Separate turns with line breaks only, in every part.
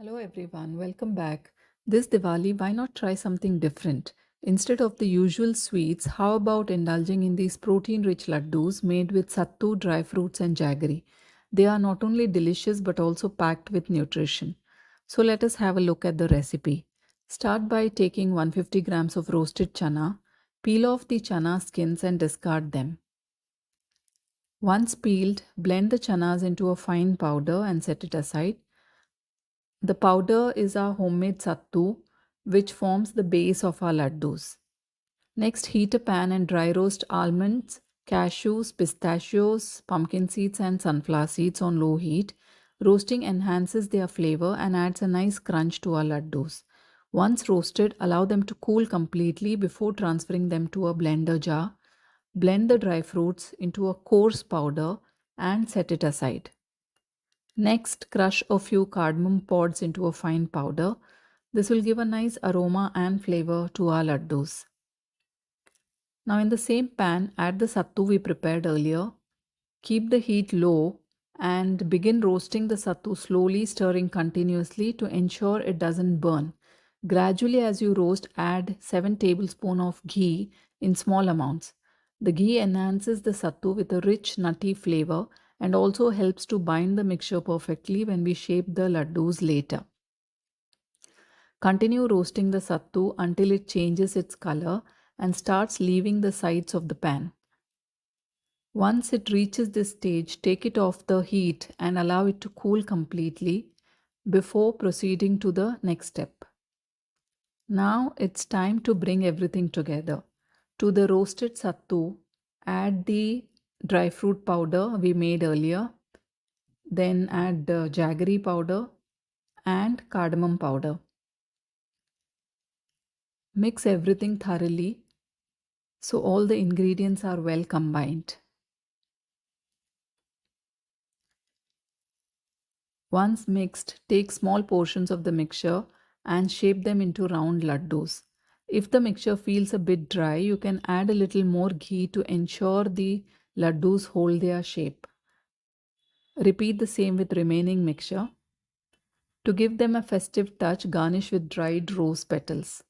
Hello everyone, welcome back. This Diwali, why not try something different? Instead of the usual sweets, how about indulging in these protein rich laddus made with sattu, dry fruits, and jaggery? They are not only delicious but also packed with nutrition. So let us have a look at the recipe. Start by taking 150 grams of roasted chana. Peel off the chana skins and discard them. Once peeled, blend the chanas into a fine powder and set it aside. The powder is our homemade sattu, which forms the base of our laddus. Next, heat a pan and dry roast almonds, cashews, pistachios, pumpkin seeds, and sunflower seeds on low heat. Roasting enhances their flavor and adds a nice crunch to our laddus. Once roasted, allow them to cool completely before transferring them to a blender jar. Blend the dry fruits into a coarse powder and set it aside. Next, crush a few cardamom pods into a fine powder. This will give a nice aroma and flavor to our laddus. Now in the same pan, add the sattu we prepared earlier. Keep the heat low and begin roasting the sattu slowly, stirring continuously to ensure it doesn't burn. Gradually as you roast, add 7 tablespoons of ghee in small amounts. The ghee enhances the sattu with a rich nutty flavor and also helps to bind the mixture perfectly when we shape the laddus later. Continue roasting the sattu until it changes its color and starts leaving the sides of the pan. Once it reaches this stage, take it off the heat and allow it to cool completely before proceeding to the next step. Now it's time to bring everything together. To the roasted sattu, add the dry fruit powder we made earlier, then add the jaggery powder and cardamom powder. Mix everything thoroughly so all the ingredients are well combined. Once mixed, take small portions of the mixture and shape them into round laddus. If the mixture feels a bit dry, you can add a little more ghee to ensure the laddus hold their shape. Repeat the same with remaining mixture. To give them a festive touch, garnish with dried rose petals.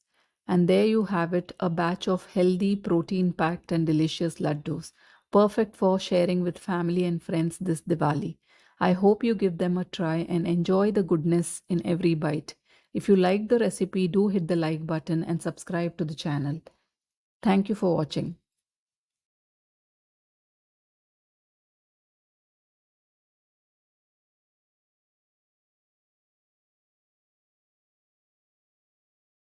And there you have it, a batch of healthy, protein packed, and delicious laddus, perfect for sharing with family and friends this Diwali. I hope you give them a try and enjoy the goodness in every bite. If you like the recipe, do hit the like button and subscribe to the channel. Thank you for watching.